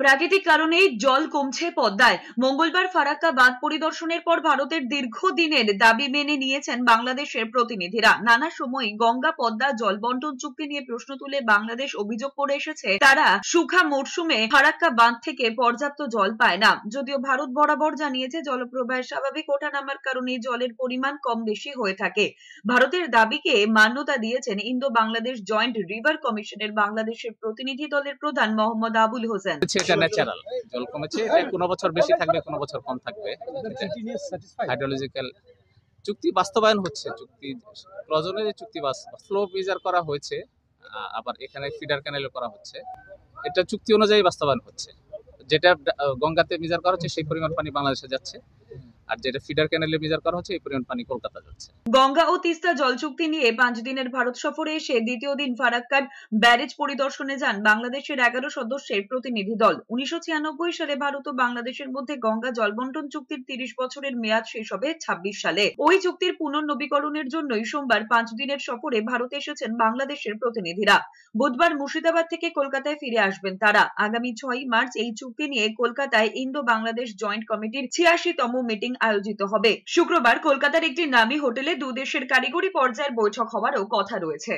প্রাকৃতিক কারণেই জল কমছে পদ্মায়। মঙ্গলবার ফারাক্কা বাঁধ পরিদর্শনের পর ভারতের দীর্ঘদিনের দাবি মেনে নিয়েছেন বাংলাদেশের প্রতিনিধিরা। নানা সময় গঙ্গা পদ্মা জল বন্টন চুক্তি নিয়ে প্রশ্ন তুলে বাংলাদেশ অভিযোগ করে এসেছে তারা শুখা মরশুমে ফারাক্কা বাঁধ থেকে পর্যাপ্ত জল পায় না। যদিও ভারত বরাবর জানিয়েছে জলপ্রবাহের স্বাভাবিক ওঠানামার কারণে জলের পরিমাণ কম বেশি হয়ে থাকে। ভারতের দাবিকে মান্যতা দিয়েছেন ইন্দো বাংলাদেশ জয়েন্ট রিভার কমিশনের বাংলাদেশের প্রতিনিধি দলের প্রধান মোহাম্মদ আবুল হোসেন। এটা ন্যাচারাল, জল কমেছে, এটা কোনো বছর বেশি থাকবে, কোনো বছর কম থাকবে। হাইড্রোলজিক্যাল চুক্তি বাস্তবায়ন হচ্ছে, চুক্তি প্রয়োজনে চুক্তি ফ্লো মেজার করা হয়েছে, আবার এখানে ফিডার ক্যানেলও করা হচ্ছে। এটা চুক্তি অনুযায়ী বাস্তবায়ন হচ্ছে। যেটা গঙ্গাতে মেজার করা হচ্ছে সেই পরিমাণ পানি বাংলাদেশে যাচ্ছে, আর যেটা ফিডার ক্যানেলে মেজার করা হচ্ছে এই পরিমাণ পানি কলকাতা যাচ্ছে। গঙ্গা ও তিস্তা জল চুক্তি নিয়ে 5 দিনের ভারত সফরে এসে দ্বিতীয় দিন ফারাক্কার ব্যারেজ পরিদর্শনে যান বাংলাদেশের 11 সদস্যের প্রতিনিধি দল। 1996 সালে ভারত ও বাংলাদেশের মধ্যে গঙ্গা জল বন্টন চুক্তির 30 বছরের মেয়াদ শেষ হবে 26 সালে। ওই চুক্তির পুনর্নবীকরণের জন্যই সোমবার 5 দিনের সফরে ভারতে এসেছেন বাংলাদেশের প্রতিনিধিরা। বুধবার মুর্শিদাবাদ থেকে কলকাতায় ফিরে আসবেন তারা। আগামী 6 মার্চ এই চুক্তি নিয়ে কলকাতায় ইন্দো বাংলাদেশ জয়েন্ট কমিটির 86তম মিটিং আয়োজিত হবে। শুক্রবার কলকাতার একটি নামী হোটেলে দুদেশের কারিগরি পর্যায়ের বৈঠক হওয়ারও কথা রয়েছে।